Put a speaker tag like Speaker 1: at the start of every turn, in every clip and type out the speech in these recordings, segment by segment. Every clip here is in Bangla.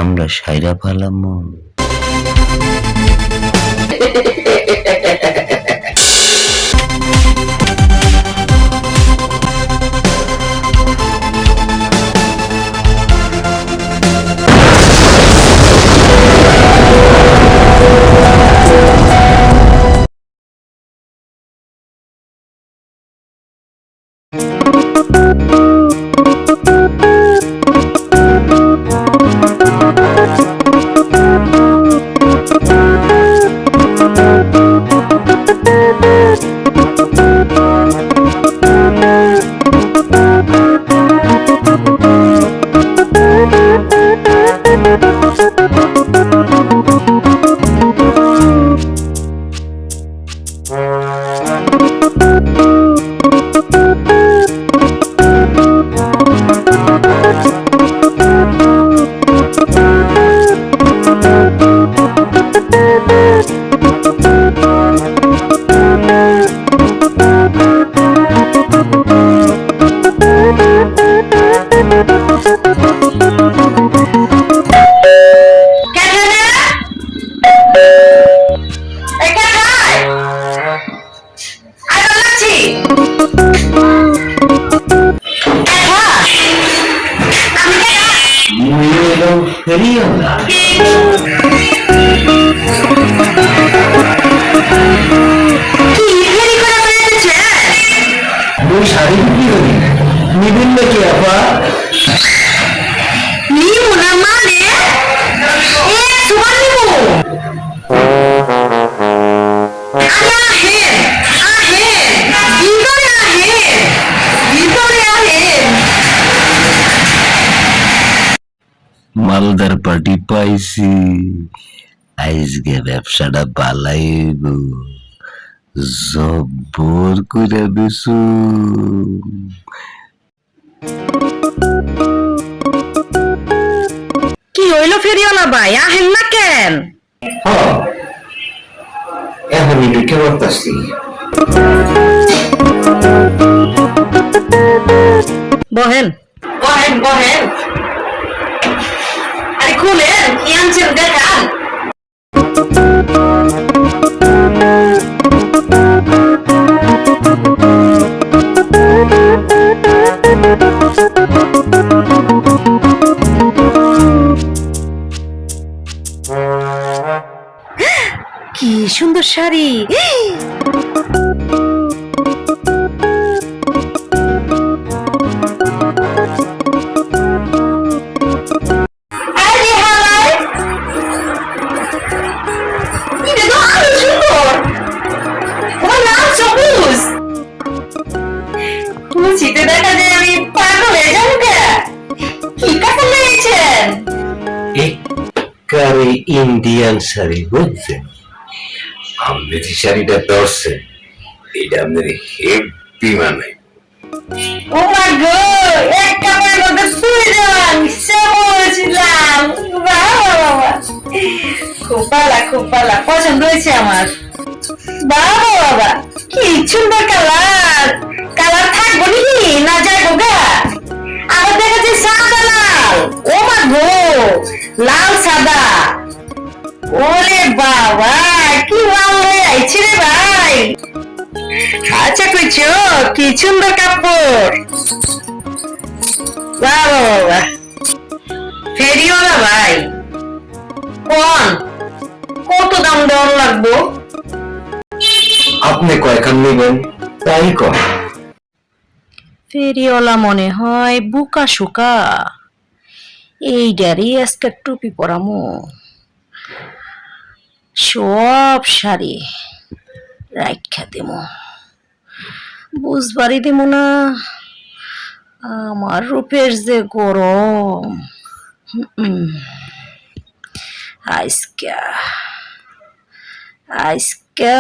Speaker 1: আমরা সাইরা পালাম। মালদার পার্টি পাইছি, আজকে ব্যবসাটা বালাইব, জব্বর করে বেশু।
Speaker 2: কি হইল ফেরিওয়ালা ভাই, আহেন না কেন?
Speaker 1: এখন ঢুকে পড়তাছি।
Speaker 2: বহেন বহেন বহেন, আরে খুলেন, কি আনছেন দেখান। কি সুন্দর শাড়ি। দেখা যায় আমি পাগল হয়ে যাবো। কি কাপড় লেগেছেন?
Speaker 1: একেবারে ইন্ডিয়ান শাড়ি, বুঝছেন? আপনি যে শাড়িটা ধরছেন, এটা আপনার হেভি মানায়।
Speaker 2: ও মাই গড, এক কাপড়ের মধ্যে সুইডেন বলছিলাম। বাবা খুব ভালো পছন্দ হয়েছে আমার। বাবা বাবা, কি সুন্দর কালার। কালার থাকবো নাকি না যাইবো গা? আবার দেখা যায় সাদা লাল। ও মা গো, লাল সাদা। ওরে বাবা, কি ভালো আইছে রে ভাই। আচ্ছা কইছো, কি সুন্দর কাপড়। বাবা বাবা, ফেরিওয়ালা ভাই কোন কত দাম দেওয়ার লাগবো?
Speaker 1: আপনি কয়খান নেবেন তাই কর।
Speaker 2: ফেরিওয়ালা মনে হয় বুকা সুকা। এইটারই আজকে টুপি পরামো। সব শাড়ি রাইখা দেমো, বুঝবারই দেমো না আমার রূপের যে গরম। আজকা আজকা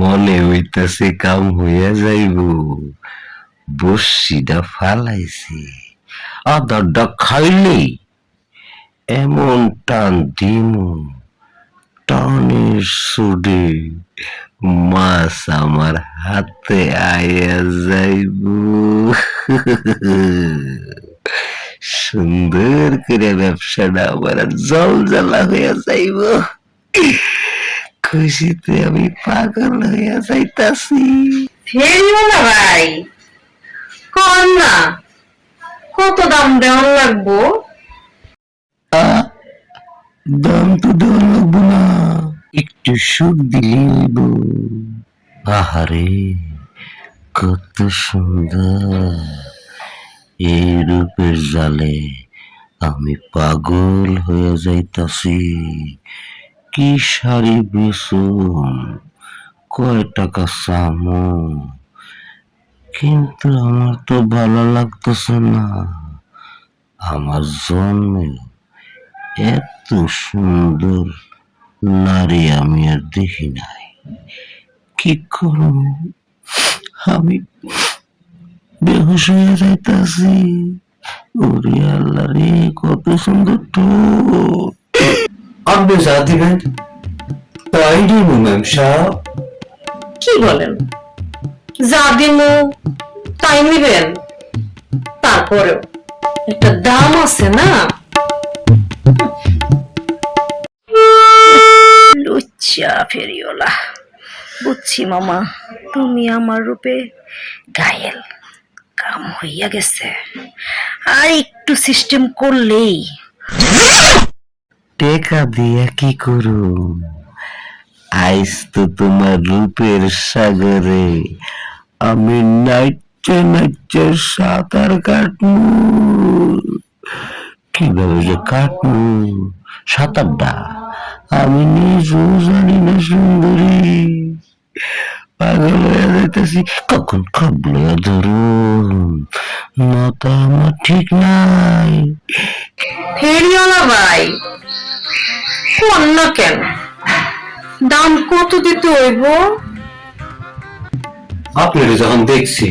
Speaker 1: মনে হইতাছে কাম হইয়া যাইব। বসিটা ফালাইছি, আদারটা খাইলেই এমন টান দিমু, টানের সুডে মাছ আমার হাতে আয়া যাইব। সুন্দর করে ব্যবসাটা আমার জল জ্বালা হইয়া যাইব। খুশিতে আমি পাগল হইয়া যাইতাছি।
Speaker 2: ফেরিওয়ালা ভাই, কর না, কত দাম দেওয়ার লাগবো?
Speaker 1: দাম তো দেওয়া লাগবো না, একটু সুখ দিলেই হইব। আহারে কত সুন্দর, এই রূপের জালে আমি পাগল হয়ে যাইতাছি। কি শাড়ি বেচুম, কয় টাকা চামো, কিন্তু আমার তো ভালো লাগতেছে না। আমার জন্মে এত সুন্দর নারী আমি আর দেখি নাই। কি করব, আমি বেহুশ হয়ে যাইতাছি। ওরে আল্লাহ রে, কত সুন্দর ঠোঁট। আপনি যা দিবেন তাই দিব ম্যাম সাহেব।
Speaker 2: কি বলেন? যা দিমু তাই নিবেন? তারপরেও একটা দাম আছে না? লুচ্চা ফেরিওলা, বুঝছি মামা, তুমি আমার রূপে ঘায়েল, কাম হইয়া গেছে। আর একটু সিস্টেম করলেই।
Speaker 1: টেকা দিয়া কি করুম, আইস তো তোমার রূপের সাগরে আমি নাইচে নাইচে সাঁতার কাটমু। কিভাবে যে কাটমু সাঁতারটা আমি নিজেও জানি না সুন্দরী। পাগল হয়ে যাইতেছি, কখন খাবলো ধরুন, মাথা আমার ঠিক নাই।
Speaker 2: ফেরিওয়ালা ভাই, কোন না কেন, দাম কত দিতে হইব?
Speaker 1: আপনারা যখন দেখছি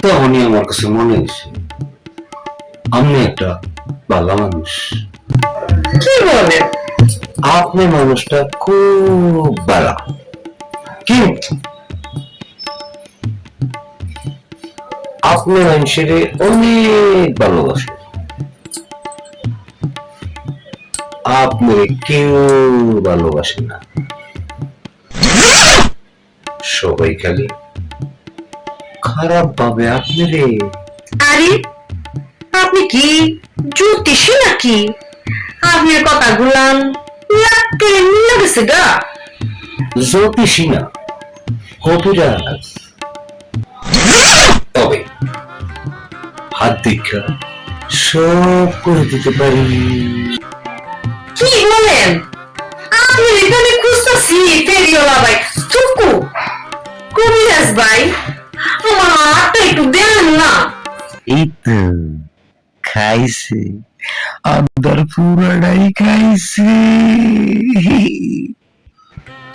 Speaker 1: তখনই আমার কাছে মনে হয়েছে আপনি একটা ভালো মানুষ।
Speaker 2: কি বলেন?
Speaker 1: আপনি মানুষটা খুব ভালো, কিন্তু আপনি মানুষের অনেক ভালোবাসেন। আপনি কেউ ভালোবাসেন না, সবাই খালি খারাপ ভাবে আপনি রে।
Speaker 2: আরে আপনি কি জ্যোতিষী নাকি? আপনার কথা গুলান লাগতে মিলে গেছে গা।
Speaker 1: জ্যোতিষী না, কবিরাজ। তবে হাত দীক্ষা সব করে দিতে পারি।
Speaker 2: কি বলেন? আপনি এখানে খুঁজতেছি ফেরিওয়ালা ভাই, চুপকু কবিরাজ ভাই, আমার হাতটা একটু দেন না।
Speaker 1: এই তো খাইছে, আদার পুরাটাই খাইছে।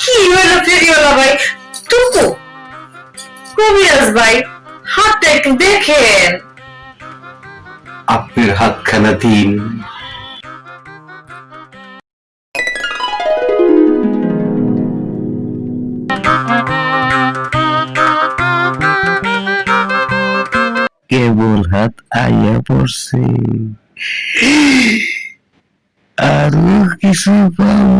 Speaker 2: কি হলো ফেরিওয়ালা ভাই? চুপকু কবিরাজ ভাই, হাতটা একটু দেখেন।
Speaker 1: আপনার হাতখানা দিন। কেবল হাত আইয়া পড়ছে, আরো কিছু পাবো।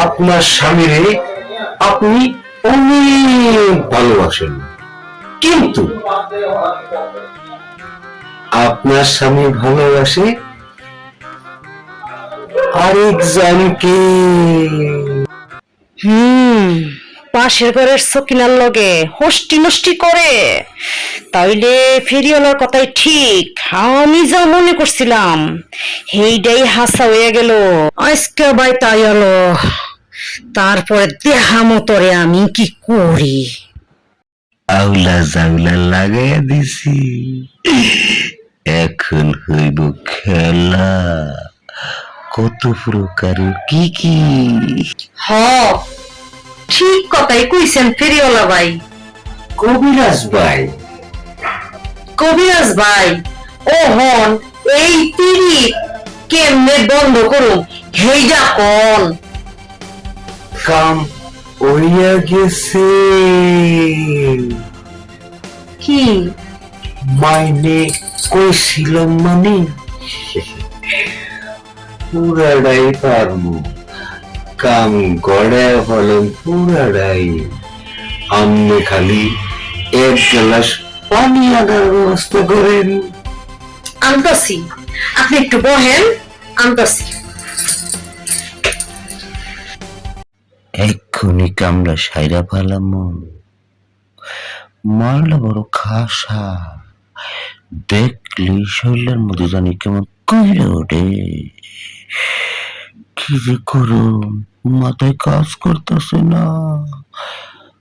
Speaker 1: আপনার স্বামীরে আপনি অনেক ভালোবাসেন, কিন্তু আপনার স্বামী ভালোবাসে আরেকজনকে।
Speaker 2: পাশের ঘরের সকিনার লগে হস্টি নষ্টি করে, তাইলে ফেরিওয়ালার কথাই ঠিক। আমি যা মনে করছিলাম সেইটাই হাসা হয়ে গেল। আজকে ভাই তাই হলো, তারপরে দেহা মতরে আমি কি করি।
Speaker 1: আউলা জাউলা লাগাইয়া দিছি, এখন হইব খেলা। কত প্রকার কি কি।
Speaker 2: হ, ঠিক কথাই কইছেন ফেরিওয়ালা ভাই।
Speaker 1: কবিরাজ ভাই,
Speaker 2: কবিরাজ ভাই, ও হন এই তিরি কেমনে বন্ধ করুন হেইডা কোন।
Speaker 1: কাম হইয়া গেছে।
Speaker 2: কি
Speaker 1: মাইনে কইছিল মানে পুরাটাই পারমু, কাম গড়ে ফলন পুরাটাই। আমনে খালি এক গ্লাস পানি আনার ব্যবস্থা করেন।
Speaker 2: আনতাছি, আপনি একটু বহেন, আনতাছি।
Speaker 1: এক্ষুনি কামড়া সাইরা ফেলাম, মারলে বড় খাসা, দেখলি শরীরের মধ্যে জানি কেমন কইরে ওঠে। কি যে করুন, মাথায় কাজ করতেছে না।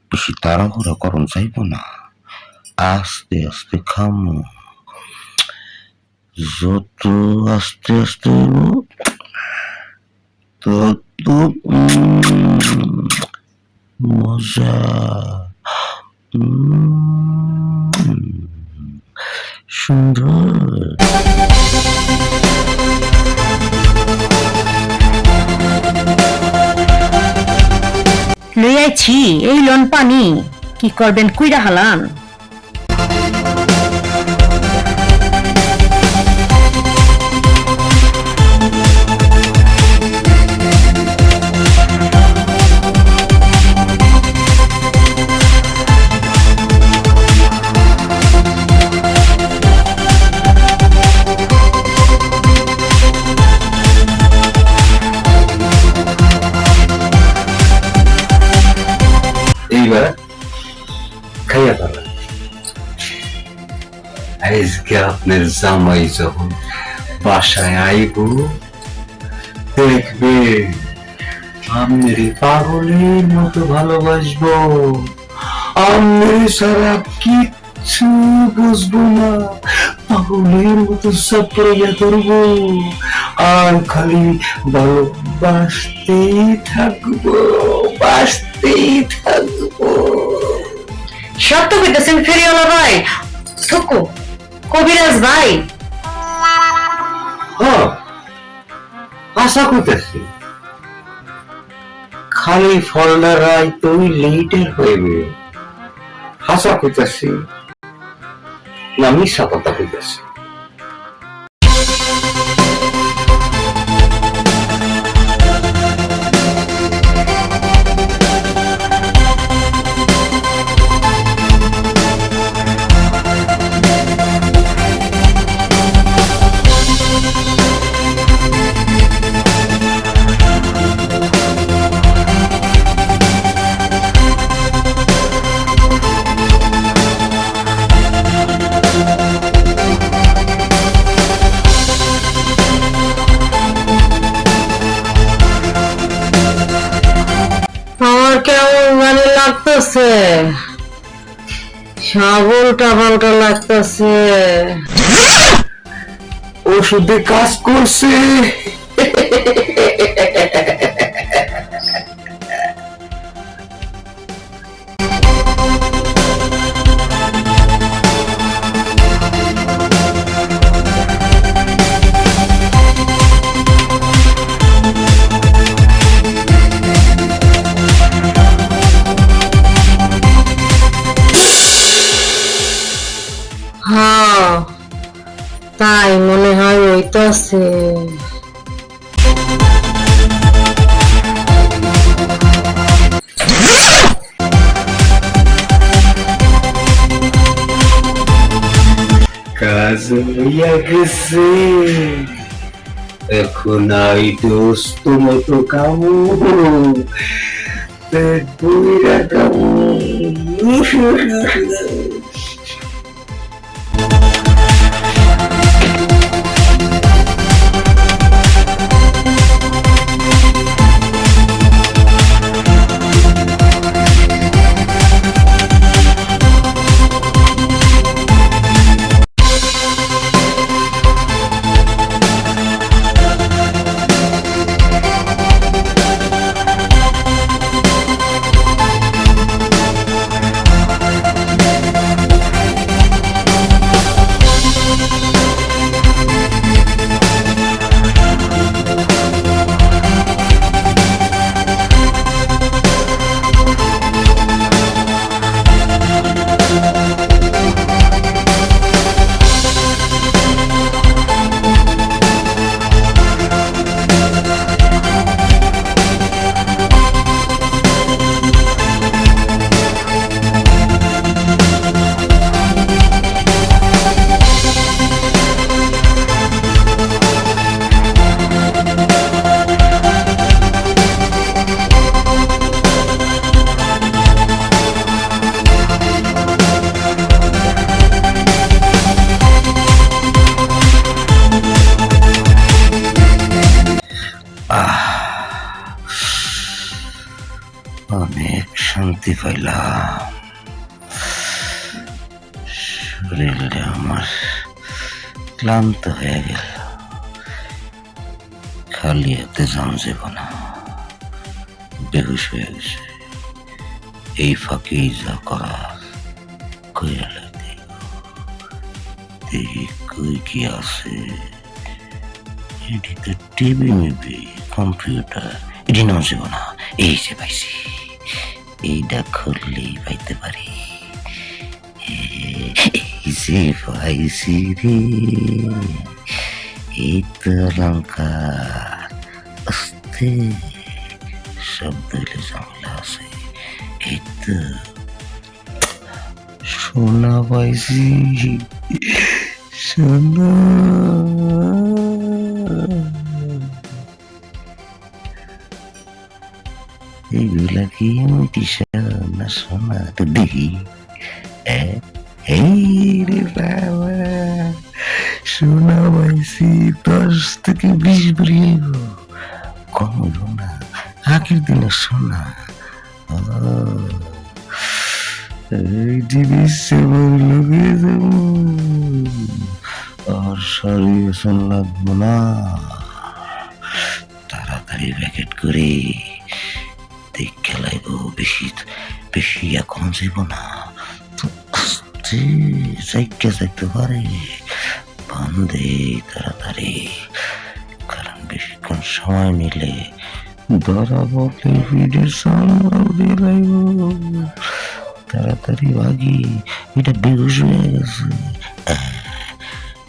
Speaker 1: বেশি তাড়াহুড়া করুন চাইব না, আস্তে আস্তে খামো। যত আস্তে আস্তে হইব তত মজা। সুন্দর।
Speaker 2: লইয়াছি এই লন পানি, কি করবেন কুইরা হালান।
Speaker 1: এইবার খাইয়া পাবেন। আজকে আপনার জামাই যখন বাসায় আইব, দেখবে আপনার পাগলের মতো ভালোবাসবো। আপনার সারা কিচ্ছু বুঝবো না, পাগলের মতো সাপ্রিয়া করবো আর খালি ভালোবাসতেই থাকবো, বাসতেই থাকবো।
Speaker 2: সত্য কইতেছেন ফেরিওয়ালা ভাই, থুকু কবিরাজ ভাই।
Speaker 1: আশা করতেছি খালি ফলটা রায় তুই লেটের হইবে। আশা করতেছি না মিশা কথা কইতেছি।
Speaker 2: আমার কেমন মানে লাগতেছে, সাবল টাবলটা লাগতেছে।
Speaker 1: ওষুধে কাজ করছে।
Speaker 2: হ্যাঁ, তাই মনে হয় হইতাছে।
Speaker 1: কাজ হইয়া গেছে, এখন আই দোস্ত মতো কামু, পেট বইরা কামু। পাইলাম। শরীরটা আমার ক্লান্ত হয়ে গেল, খালি হাতে যান যাব না, বেহুশ হয়ে গেছে। এই ফাঁকেই যা করার কইরা লাগবে। দেখি কই কি আছে। এটি তো টিভি মিবি, কম্পিউটার, এটি নাম যাব না। এই যে পাইছি, এইটা খুললেই পাইতে পারি। এই যে পাইছি রে, এই তো অলঙ্কার। আস্তে শব্দ হলে ঝামেলা আছে। এই তো সোনা পাইছি, সোনা। এইগুলা কি না সোনা? তো দেখি। এই রে বাবা, সোনা পাইছি 10 থেকে 20 ভরি কম হইল না। আগের দিনের সোনা। এই জিনিসে লগে যাব আর সারি সোন লাগবো না। তাড়াতাড়ি প্যাকেট করে দেখে লাইব। বেশি বেশি এখন যাব না, যাইতে পারে। বান্ধে তাড়াতাড়ি, কারণ বেশিক্ষণ সময় নিলে ধরা পড়লে ভিড়ের সামরাও দিয়ে লাগব। তাড়াতাড়ি ভাগি, এটা বেহুশ হয়ে গেছে।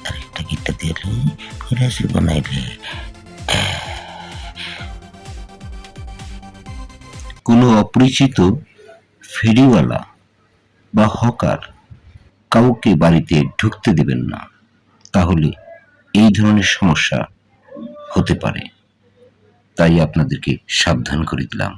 Speaker 1: আরেকটা গিটটা দিলে ফিরাসি বানাইলে। কোনো অপরিচিত ফেরিওয়ালা বা হকার কাউকে বাড়িতে ঢুকতে দিবেন না, তাহলে এই ধরনের সমস্যা হতে পারে। তাই আপনাদেরকে সাবধান করে দিলাম।